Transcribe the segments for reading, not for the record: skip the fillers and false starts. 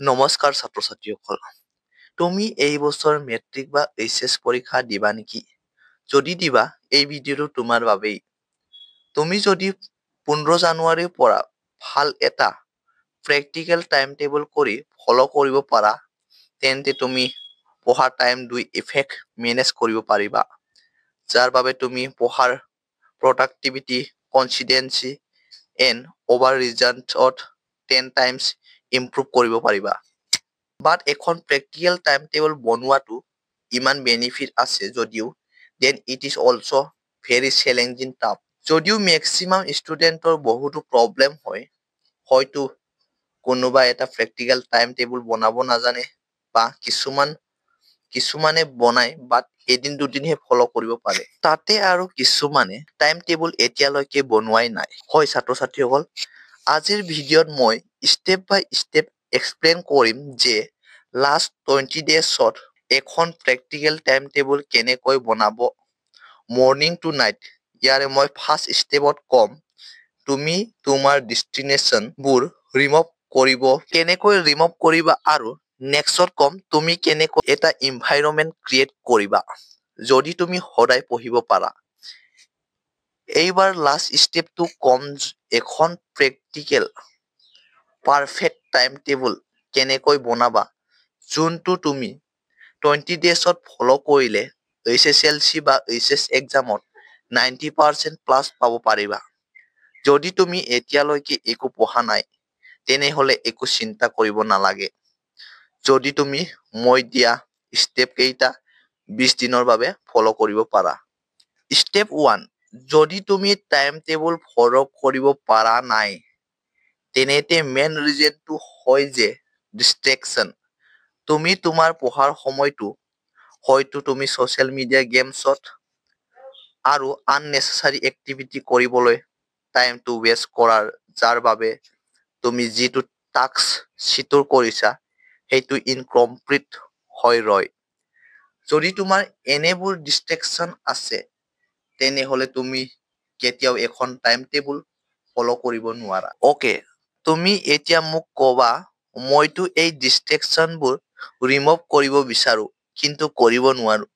নমস্কাৰ ছাত্ৰ-ছাত্ৰীসকল। তুমি এই বছৰ মেট্ৰিক বা এইচএছ পৰীক্ষা দিবা নেকি? যদি দিবা, এই ভিডিঅ'টো তোমাৰ বাবেই। তুমি যদি 15 জানুৱাৰীৰ পৰা ভাল এটা প্ৰেক্টিকেল টাইম টেবল কৰি ফলো কৰিব পাৰা, তেন্তে তুমি পঢ়াৰ টাইম 2 ইফেক্ট মেনেজ কৰিব পাৰিবা। যাৰ বাবে তুমি পঢ়াৰ productivity, consistency and over results 10 times improve কৰিব পাৰিবা। বাট এখন প্ৰেক্টিকেল টাইম টেবল বনোৱাটো ইমান বেনিফিট আছে যদিও then it is also' very challenging tough. যদিও মেক্সিমাম ষ্টুডেণ্টৰ বহুতো প্ৰব্লেম হয়, হয়তো কোনোবা এটা প্ৰেক্টিকেল টাইম টেবল বনাব নাজানে বা কিছুমানে বনাই বাট এদিন দুদিনহে ফলো কৰিব পাৰে। তাতে আৰু কিছুমানে টাইম টেবল এতিয়ালৈকে বনোৱাই নাই। হয় ছাত্ৰ-ছাত্ৰীসকল, আজিৰ ভিডিঅ'ত মই ষ্টেপ বাই ষ্টেপ এক্সপ্লেইন কৰিম যে লাষ্ট 20 ডেজত এখন প্ৰেক্টিকেল টাইম টেবল কেনেকৈ বনাব মৰ্নিং টু নাইট। ইয়াৰে মই ফাৰ্ষ্ট ষ্টেপত কম তুমি তোমাৰ ডেষ্টিনেশ্যনবোৰ কেনেকৈ ৰিমুভ কৰিবা আৰু নেক্সটত কম তুমি কেনেকৈ এটা এনভাইৰনমেন্ট ক্ৰিয়েট কৰিবা যদি তুমি সদায় পঢ়িব পাৰা। এইবাৰ লাষ্ট ষ্টেপটো কম এখন প্ৰেক্টিকেল পাৰফেক্ট টাইম টেবল কেনেকৈ বনাবা যোনটো তুমি 20 ডেজত ফলো কৰিলে HSLC বা HS এক্সামত 90% প্লাছ পাব পাৰিবা। যদি তুমি এতিয়ালৈকে একো পঢ়া নাই তেনেহলে একো চিন্তা কৰিব নালাগে। যদি তুমি মই দিয়া ষ্টেপ কেইটা 20 দিনৰ বাবে ফলো কৰিব পাৰা। ষ্টেপ 1, যদি তুমি টাইম টেবল ফলো কৰিব পাৰা নাই তেনেতে মেইন ৰিজনটো হয় যে ডিষ্ট্ৰেকশ্যন। তুমি তোমাৰ পঢ়াৰ সময়টো হয়তো তুমি ছচিয়েল মিডিয়া গেমছত আৰু আননেচেচাৰী এক্টিভিটি কৰিবলৈ টাইমটো ৱেষ্ট কৰাৰ যাৰ বাবে তুমি যিটো টাস্ক চিটৰ কৰিছা সেইটো ইনকমপ্লিট হৈ ৰয়। যদি তোমাৰ এনেবোৰ ডিষ্ট্ৰেকশ্যন আছে তেনেহলে তুমি কেতিয়াও এখন টাইম টেবল ফলো কৰিব নোৱাৰা। অকে, তুমি এতিয়া মোক কবা মইতো এই ডিষ্ট্ৰেকশ্যনবোৰ ৰিমুভ কৰিব বিচাৰো কিন্তু কৰিব নোৱাৰো।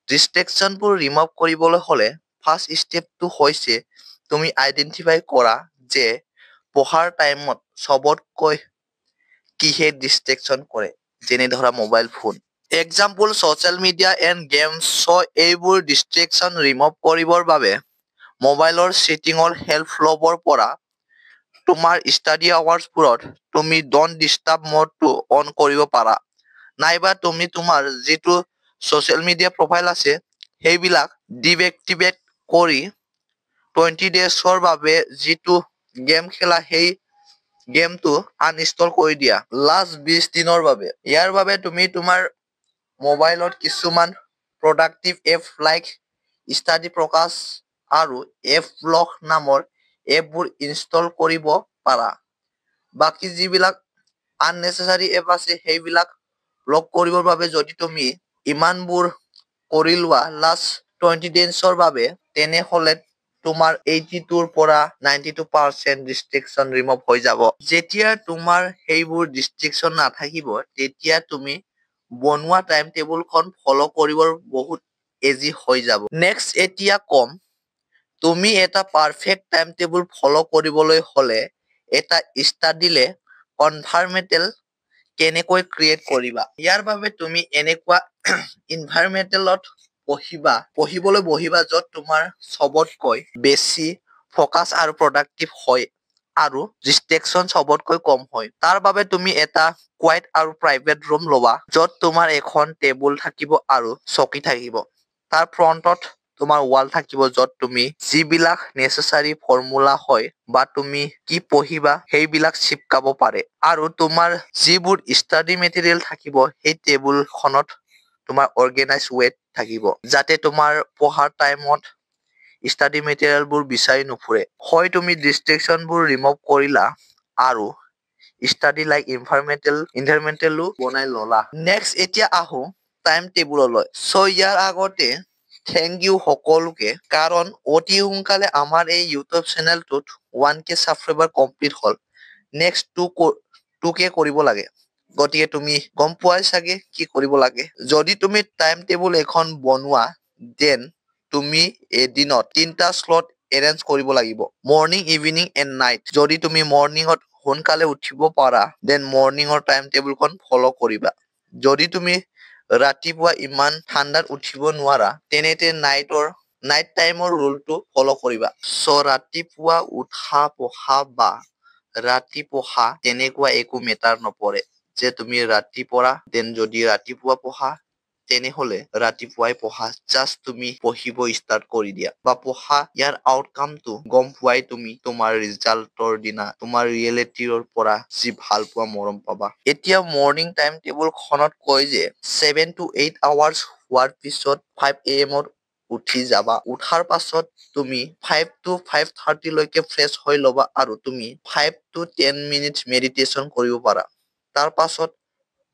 ডিষ্ট্ৰেকশ্যনবোৰ ৰিমুভ কৰিবলৈ হলে ফাৰ্ষ্ট ষ্টেপটো হৈছে তুমি আইডেন্টিফাই কৰা যে পঢ়াৰ টাইমত চবতকৈ কিহে ডিষ্ট্ৰেকশ্যন কৰে, যেনে ধৰা mobile phone. Example social media and games. এইবোৰ ডিষ্ট্ৰেকশ্যন ৰিমুভ কৰিবৰ বাবে মোবাইলৰ ছেটিঙৰ হেল্প ল'বৰ পৰা তোমাৰ ষ্টাডি আৱাৰ্ছবোৰত তুমি ডন্ট ডিষ্টাৰ্ব মোডটো অন কৰিব পাৰা। নাইবা তুমি তোমাৰ যিটো ছচিয়েল মিডিয়া প্ৰফাইল আছে সেইবিলাক ডিএক্টিভেট কৰি 20 ডেজৰ বাবে যিটো গেম খেলা সেই গেমটো আনইনষ্টল কৰি দিয়া লাষ্ট 20 দিনৰ বাবে। ইয়াৰ বাবে তুমি তোমাৰ মোবাইলত কিছুমান productive app like study focus আৰু এপ ব্লক নামৰ এপবোৰ ইনষ্টল কৰিব পাৰা। বাকী যিবিলাক আননেচেচাৰী এপ আছে সেইবিলাক ব্লক কৰিবৰ বাবে যদি তুমি ইমানবোৰ কৰি লোৱা লাষ্ট 20 ডেজৰ বাবে তেনেহলে তোমাৰ 82ৰ পৰা 92% ডিষ্ট্ৰেকশ্যন ৰিমুভ হৈ যাব। যেতিয়া তোমাৰ সেইবোৰ ডিষ্ট্ৰেকশ্যন নাথাকিব তেতিয়া তুমি বনোৱা টাইম টেবুলখন ফলো কৰিবৰ বহুত ইজি হৈ যাব। নেক্সট এতিয়া কম তুমি এটা পাৰফেক্ট টাইম টেবুল ফলো কৰিবলৈ হলে এটা ষ্টাডিলে কনভাৰমেণ্টেল কেনেকৈ ক্ৰিয়েট কৰিবা। ইয়াৰ বাবে তুমি এনেকুৱা ইনভাইৰমেণ্টেলত পঢ়িবলৈ বহিবা য'ত তোমাৰ চবতকৈ বেছি ফ'কাছ আৰু প্ৰডাক্টিভ হয় আৰু ডিষ্ট্ৰেকশ্যন চবতকৈ কম হয়। তাৰ বাবে তুমি এটা কোৱাইট আৰু প্ৰাইভেট ৰুম ল'বা য'ত তোমাৰ এখন টেবুল থাকিব আৰু চকী থাকিব। তাৰ ফ্ৰণ্টত তোমাৰ ৱাল থাকিব য'ত তুমি যিবিলাক নেচেচাৰী ফৰ্মুলা হয় বা তুমি কি পঢ়িবা সেইবিলাক চিপকাব পাৰে আৰু তোমাৰ যিবোৰ ষ্টাডি মেটেৰিয়েল থাকিব সেই টেবুলখনত তোমাৰ অৰ্গেনাইজ ৱেত থাকিব যাতে তোমাৰ পঢ়াৰ টাইমত ষ্টাডি মেটেৰিয়েলবোৰ বিচাৰি নুফুৰে। হয় তুমি ডিষ্ট্ৰেকশ্যনবোৰ ৰিমুভ কৰিলা আৰু ষ্টাডি লাইক ইনভাইৰমেণ্টেলো বনাই ললা। নেক্সট এতিয়া আহো টাইম টেবুললৈ। ইয়াৰ আগতে থেংক ইউ সকলোকে, কাৰণ অতি সোনকালে আমাৰ এই ইউটিউব চেনেলটোত 1K ছাবস্ক্ৰাইবাৰ কমপ্লিট হ'ল। নেক্সট 2K কৰিব লাগে। গতিকে তুমি গম পোৱাই চাগে কি কৰিব লাগে। যদি তুমি টাইম টেবুল এখন বনোৱা দেন তুমি এদিনত 3টা স্লট এৰেঞ্জ কৰিব লাগিব। Morning, evening and night. যদি তুমি মৰ্নিঙত সোনকালে উঠিব পাৰা দেন মৰ্নিঙৰ টাইম টেবুলখন ফ'ল' কৰিবা। যদি তুমি ৰাতিপুৱা ইমান ঠাণ্ডাত উঠিব নোৱাৰা তেনেতে নাইট টাইমৰ ৰুলটো ফ'ল' কৰিবা। ৰাতিপুৱা উঠা পঢ়া বা ৰাতি পঢ়া তেনেকুৱা একো মেটাৰ নপৰে যে তুমি ৰাতি পঢ়া দেন যদি ৰাতিপুৱা পঢ়া তেনেহলে ৰাতিপুৱাই পঢ়া। জাষ্ট তুমি পঢ়িব ষ্টাৰ্ট কৰি দিয়া বা পঢ়া। ইয়াৰ আউটকামটো গম পোৱাই তুমি তোমাৰ ৰিজাল্টৰ দিনা তোমাৰ ৰিয়েলিটিৰ পৰা যি ভাল পোৱা মৰম পাবা। এতিয়া মৰ্নিং টাইম টেবুল খনত কয় যে 7 to 8 আৱাৰ্ছ হোৱাৰ পিছত 5 AM উঠি যাবা। উঠাৰ পাছত তুমি 5 to 5:30 লৈকে ফ্ৰেছ হৈ ল'বা আৰু তুমি 5 to 10 মিনিটছ মেডিটেশ্যন কৰিব পাৰা। তাৰ পাছত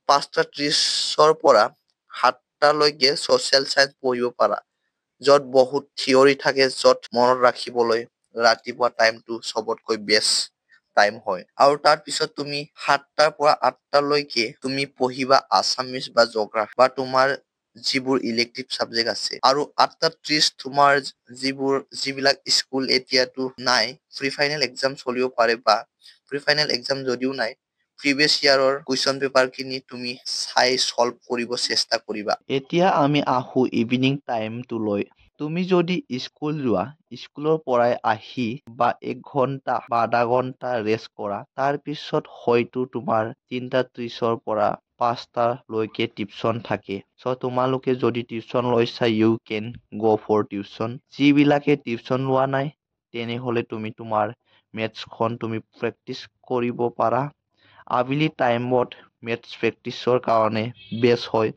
5:30 পৰা 7টা লৈকে ছচিয়েল চায়েন্স পঢ়িব পাৰা, য'ত বহুত থিয়ৰী থাকে, য'ত মনত ৰাখিবলৈ ৰাতিপুৱা টাইমটো চবতকৈ বেষ্ট টাইম হয়। আৰু তাৰ পিছত তুমি 7টাৰ পৰা 8টা লৈকে তুমি পঢ়িবা আছামিজ বা জিঅ'গ্ৰাফী বা তোমাৰ যিবোৰ ইলেক্টিভ চাবজেক্ট আছে। আৰু 8:30 তোমাৰ যিবিলাক স্কুল এতিয়াতো নাই, প্ৰি ফাইনেল এক্সাম চলিব পাৰে বা প্ৰি ফাইনেল এক্সাম যদিও নাই, প্ৰিভিয়াছ ইয়াৰৰ কুৱেশ্যন পেপাৰ খিনি তুমি চাই সলভ কৰিব চেষ্টা কৰিবা। এতিয়া আমি আহো ইভিনিং টাইমটো লৈ। তুমি যদি স্কুল যোৱা, স্কুলৰ পৰাই আহি বা 1 ঘন্টা বা আধা ঘন্টা ৰেষ্ট কৰা, তাৰ পিছত হয়তো তোমাৰ 3:30 পৰা 5টা লৈকে টিউচন থাকে। তোমালোকে যদি টিউচন লৈছা ইউ কেন গ' ফৰ টিউচন। যিবিলাকে টিউচন লোৱা নাই তেনেহলে তুমি তোমাৰ মেথছখন তুমি প্ৰেক্টিচ কৰিব পাৰা। আবেলি টাইমত মেথছ প্ৰেক্টিচৰ কাৰণে বেষ্ট হয়।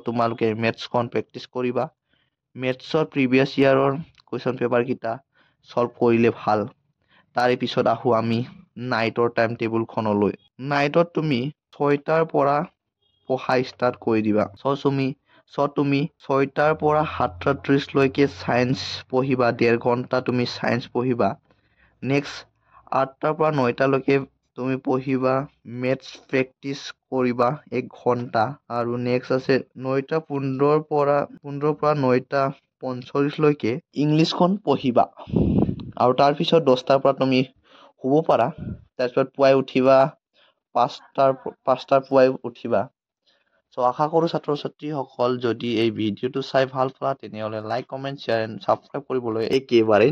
তোমালোকে মেথছখন প্ৰেক্টিচ কৰিবা। মেথছৰ প্ৰিভিয়াছ ইয়াৰৰ কুৱেশ্যন পেপাৰ কেইটা সলভ কৰিলে ভাল। তাৰে পিছত আহো আমি নাইটৰ টাইম টেবুলখনলৈ। নাইটত তুমি 6টাৰ পৰা পঢ়া ষ্টাৰ্ট কৰি দিবা। তুমি 6টাৰ পৰা 7:30 লৈকে চায়েন্স পঢ়িবা, 1.5 ঘন্টা তুমি চায়েন্স পঢ়িবা। নেক্সট 8টাৰ পৰা 9টালৈকে তুমি পঢ়িবা, মেথছ প্ৰেক্টিচ কৰিবা 1 ঘন্টা। আৰু নেক্সট আছে 9:15 পৰা 9:45 লৈকে ইংলিছখন পঢ়িবা। আৰু তাৰপিছত 10টাৰ পৰা তুমি শুব পাৰা। তাৰপিছত পুৱাই উঠিবা 5টাৰ পুৱাই উঠিবা। আশা কৰো ছাত্ৰ ছাত্ৰীসকল যদি এই ভিডিঅ'টো চাই ভাল পোৱা তেনেহলে like, comment, share and subscribe কৰিবলৈ একেবাৰে